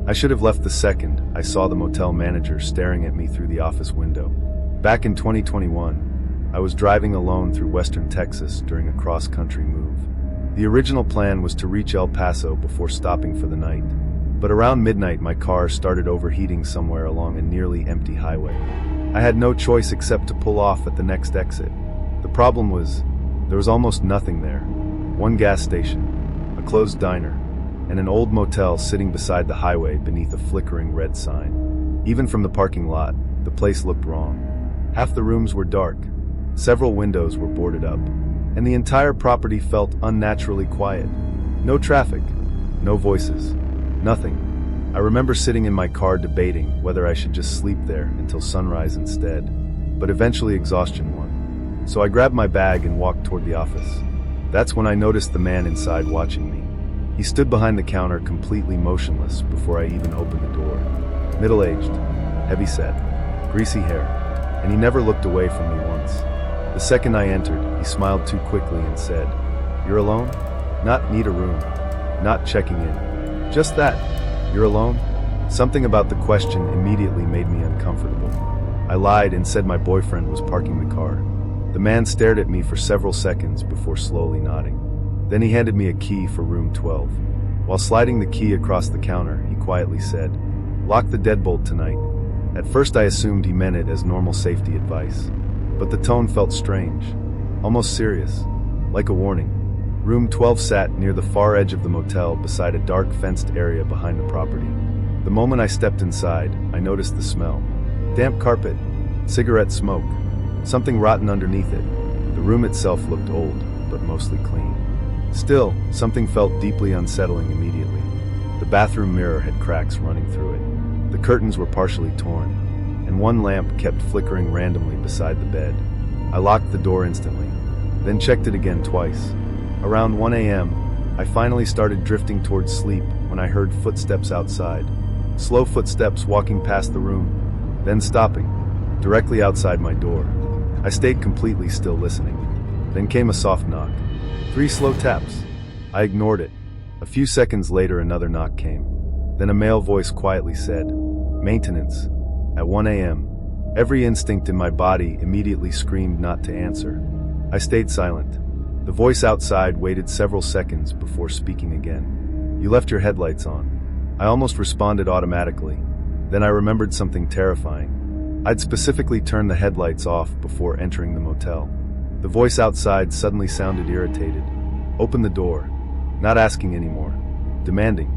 I should have left the second I saw the motel manager staring at me through the office window. Back in 2021, I was driving alone through western Texas during a cross-country move. The original plan was to reach El Paso before stopping for the night. But around midnight my car started overheating somewhere along a nearly empty highway. I had no choice except to pull off at the next exit. The problem was, there was almost nothing there. One gas station, a closed diner, and an old motel sitting beside the highway beneath a flickering red sign. Even from the parking lot, the place looked wrong. Half the rooms were dark, several windows were boarded up, and the entire property felt unnaturally quiet. No traffic, no voices, nothing. I remember sitting in my car debating whether I should just sleep there until sunrise instead, but eventually exhaustion won. So I grabbed my bag and walked toward the office. That's when I noticed the man inside watching me. He stood behind the counter completely motionless before I even opened the door. Middle-aged, heavy-set, greasy hair, and he never looked away from me once. The second I entered, he smiled too quickly and said, "You're alone? Not need a room. Not checking in. Just that. You're alone?" Something about the question immediately made me uncomfortable. I lied and said my boyfriend was parking the car. The man stared at me for several seconds before slowly nodding. Then he handed me a key for room 12. While sliding the key across the counter, he quietly said, "Lock the deadbolt tonight." At first I assumed he meant it as normal safety advice. But the tone felt strange, almost serious, like a warning. Room 12 sat near the far edge of the motel beside a dark fenced area behind the property. The moment I stepped inside, I noticed the smell. Damp carpet, cigarette smoke, something rotten underneath it. The room itself looked old, but mostly clean. Still, something felt deeply unsettling immediately. The bathroom mirror had cracks running through it. The curtains were partially torn, and one lamp kept flickering randomly beside the bed. I locked the door instantly, then checked it again twice. Around 1 a.m., I finally started drifting towards sleep when I heard footsteps outside. Slow footsteps walking past the room, then stopping, directly outside my door. I stayed completely still listening. Then came a soft knock. 3 slow taps. I ignored it. A few seconds later another knock came. Then a male voice quietly said, "Maintenance." At 1 a.m., every instinct in my body immediately screamed not to answer. I stayed silent. The voice outside waited several seconds before speaking again. "You left your headlights on." I almost responded automatically. Then I remembered something terrifying. I'd specifically turned the headlights off before entering the motel. The voice outside suddenly sounded irritated. "Open the door." Not asking anymore. Demanding.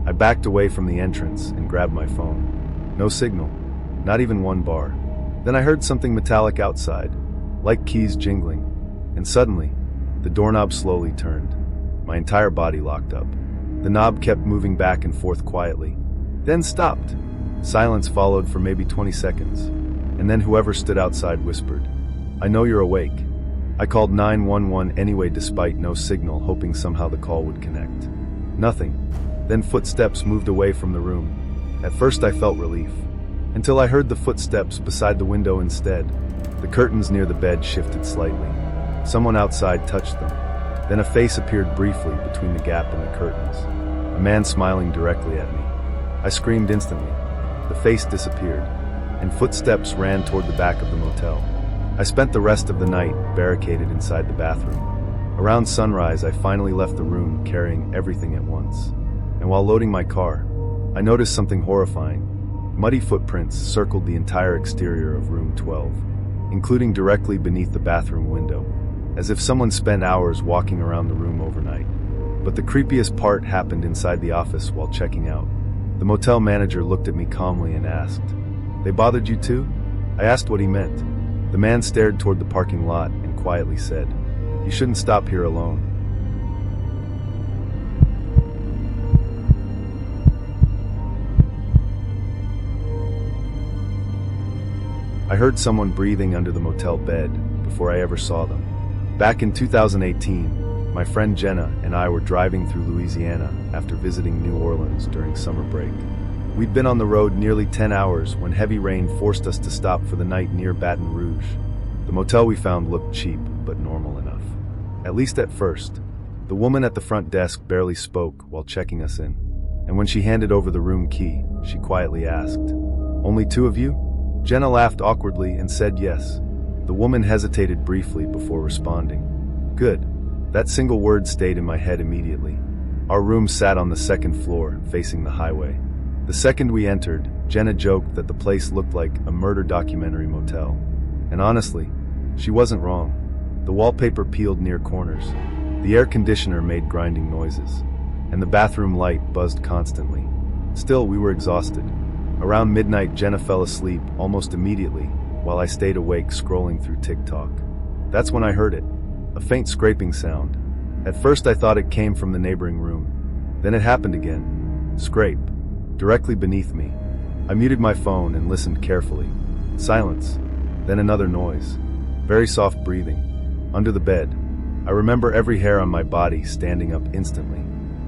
I backed away from the entrance and grabbed my phone. No signal. Not even one bar. Then I heard something metallic outside, like keys jingling. And suddenly, the doorknob slowly turned. My entire body locked up. The knob kept moving back and forth quietly, then stopped. Silence followed for maybe 20 seconds. And then whoever stood outside whispered, "I know you're awake." I called 911 anyway despite no signal, hoping somehow the call would connect. Nothing. Then footsteps moved away from the room. At first I felt relief, until I heard the footsteps beside the window instead. The curtains near the bed shifted slightly. Someone outside touched them. Then a face appeared briefly between the gap in the curtains. A man smiling directly at me. I screamed instantly. The face disappeared, and footsteps ran toward the back of the motel. I spent the rest of the night barricaded inside the bathroom. Around sunrise, I finally left the room carrying everything at once. And while loading my car, I noticed something horrifying. Muddy footprints circled the entire exterior of room 12, including directly beneath the bathroom window, as if someone spent hours walking around the room overnight. But the creepiest part happened inside the office while checking out. The motel manager looked at me calmly and asked, "They bothered you too?" I asked what he meant. The man stared toward the parking lot and quietly said, "You shouldn't stop here alone." I heard someone breathing under the motel bed before I ever saw them. Back in 2018, my friend Jenna and I were driving through Louisiana after visiting New Orleans during summer break. We'd been on the road nearly 10 hours when heavy rain forced us to stop for the night near Baton Rouge. The motel we found looked cheap, but normal enough. At least at first. The woman at the front desk barely spoke while checking us in. and when she handed over the room key, she quietly asked, "Only two of you?" Jenna laughed awkwardly and said yes. The woman hesitated briefly before responding. Good. That single word stayed in my head immediately. Our room sat on the second floor, facing the highway. The second we entered, Jenna joked that the place looked like a murder documentary motel. And honestly, she wasn't wrong. The wallpaper peeled near corners. The air conditioner made grinding noises, and the bathroom light buzzed constantly. Still, we were exhausted. Around midnight, Jenna fell asleep almost immediately, while I stayed awake scrolling through TikTok. That's when I heard it, a faint scraping sound. At first I thought it came from the neighboring room. Then it happened again. Scrape. Directly beneath me. I muted my phone and listened carefully. Silence. Then another noise. Very soft breathing. Under the bed. I remember every hair on my body standing up instantly.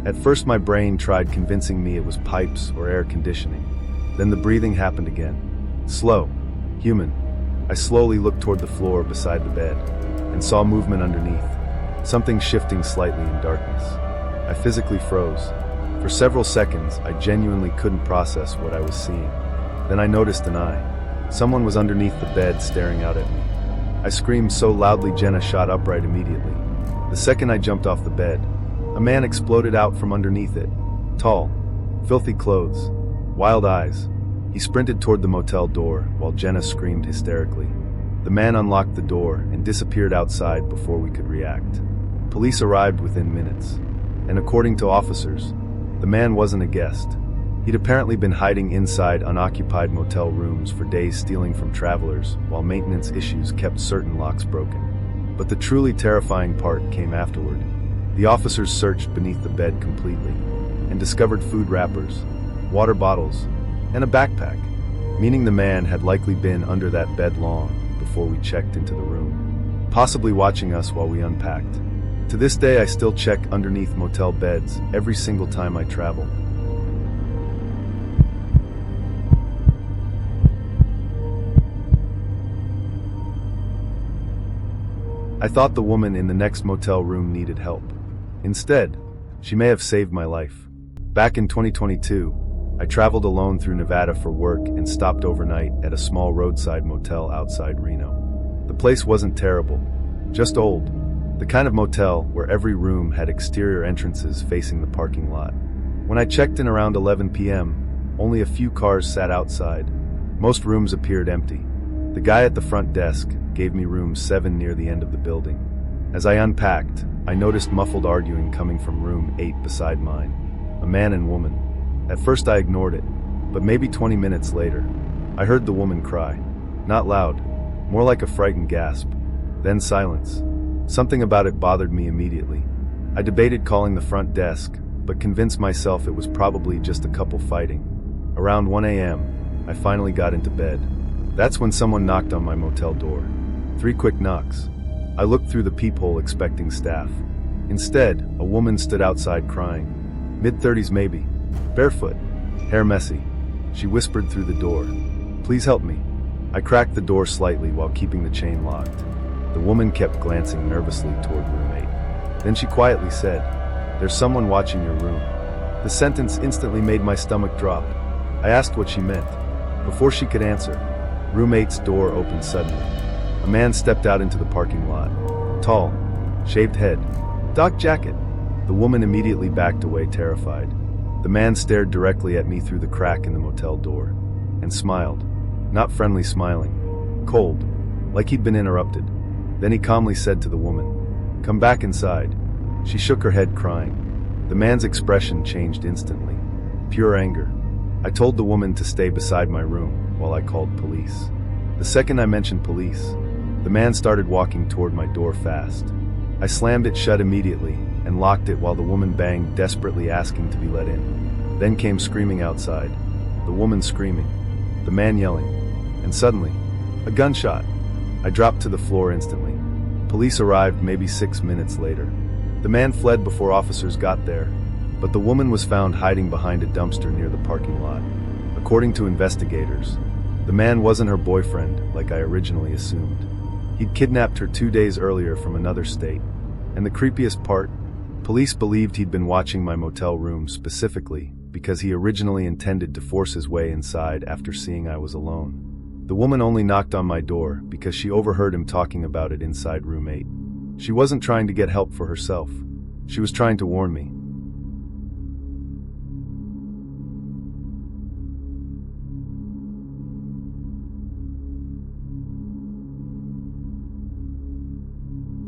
At first my brain tried convincing me it was pipes or air conditioning. Then the breathing happened again. Slow. Human. I slowly looked toward the floor beside the bed and saw movement underneath. Something shifting slightly in darkness. I physically froze. For several seconds, I genuinely couldn't process what I was seeing. Then I noticed an eye. Someone was underneath the bed staring out at me. I screamed so loudly Jenna shot upright immediately. The second I jumped off the bed, a man exploded out from underneath it. Tall, filthy clothes, wild eyes. He sprinted toward the motel door while Jenna screamed hysterically. The man unlocked the door and disappeared outside before we could react. Police arrived within minutes, and according to officers, the man wasn't a guest. He'd apparently been hiding inside unoccupied motel rooms for days, stealing from travelers, while maintenance issues kept certain locks broken. But the truly terrifying part came afterward. The officers searched beneath the bed completely, and discovered food wrappers, water bottles, and a backpack, meaning the man had likely been under that bed long before we checked into the room, possibly watching us while we unpacked. To this day, I still check underneath motel beds every single time I travel. I thought the woman in the next motel room needed help. Instead, she may have saved my life. Back in 2022, I traveled alone through Nevada for work and stopped overnight at a small roadside motel outside Reno. The place wasn't terrible, just old. The kind of motel where every room had exterior entrances facing the parking lot. When I checked in around 11 p.m., only a few cars sat outside. Most rooms appeared empty. The guy at the front desk gave me room 7 near the end of the building. As I unpacked, I noticed muffled arguing coming from room 8 beside mine. A man and woman. At first I ignored it, but maybe 20 minutes later, I heard the woman cry. Not loud, more like a frightened gasp. Then silence. Something about it bothered me immediately. I debated calling the front desk, but convinced myself it was probably just a couple fighting. Around 1 a.m., I finally got into bed. That's when someone knocked on my motel door. 3 quick knocks. I looked through the peephole expecting staff. Instead, a woman stood outside crying. Mid-30s maybe. Barefoot. Hair messy. She whispered through the door. "Please help me." I cracked the door slightly while keeping the chain locked. The woman kept glancing nervously toward room 8. Then she quietly said, "There's someone watching your room." The sentence instantly made my stomach drop. I asked what she meant. Before she could answer, room 8's door opened suddenly. A man stepped out into the parking lot. Tall, shaved head, dark jacket. The woman immediately backed away, terrified. The man stared directly at me through the crack in the motel door, and smiled. Not friendly smiling. Cold, like he'd been interrupted. Then he calmly said to the woman, "Come back inside." She shook her head, crying. The man's expression changed instantly. Pure anger. I told the woman to stay beside my room while I called police. The second I mentioned police, the man started walking toward my door fast. I slammed it shut immediately and locked it while the woman banged, desperately asking to be let in. Then came screaming outside. The woman screaming, the man yelling, and suddenly, a gunshot. I dropped to the floor instantly. Police arrived maybe 6 minutes later. The man fled before officers got there, but the woman was found hiding behind a dumpster near the parking lot. According to investigators, the man wasn't her boyfriend like I originally assumed. He'd kidnapped her 2 days earlier from another state. And the creepiest part, Police believed he'd been watching my motel room specifically because he originally intended to force his way inside after seeing I was alone. The woman only knocked on my door because she overheard him talking about it inside room 8. She wasn't trying to get help for herself. She was trying to warn me.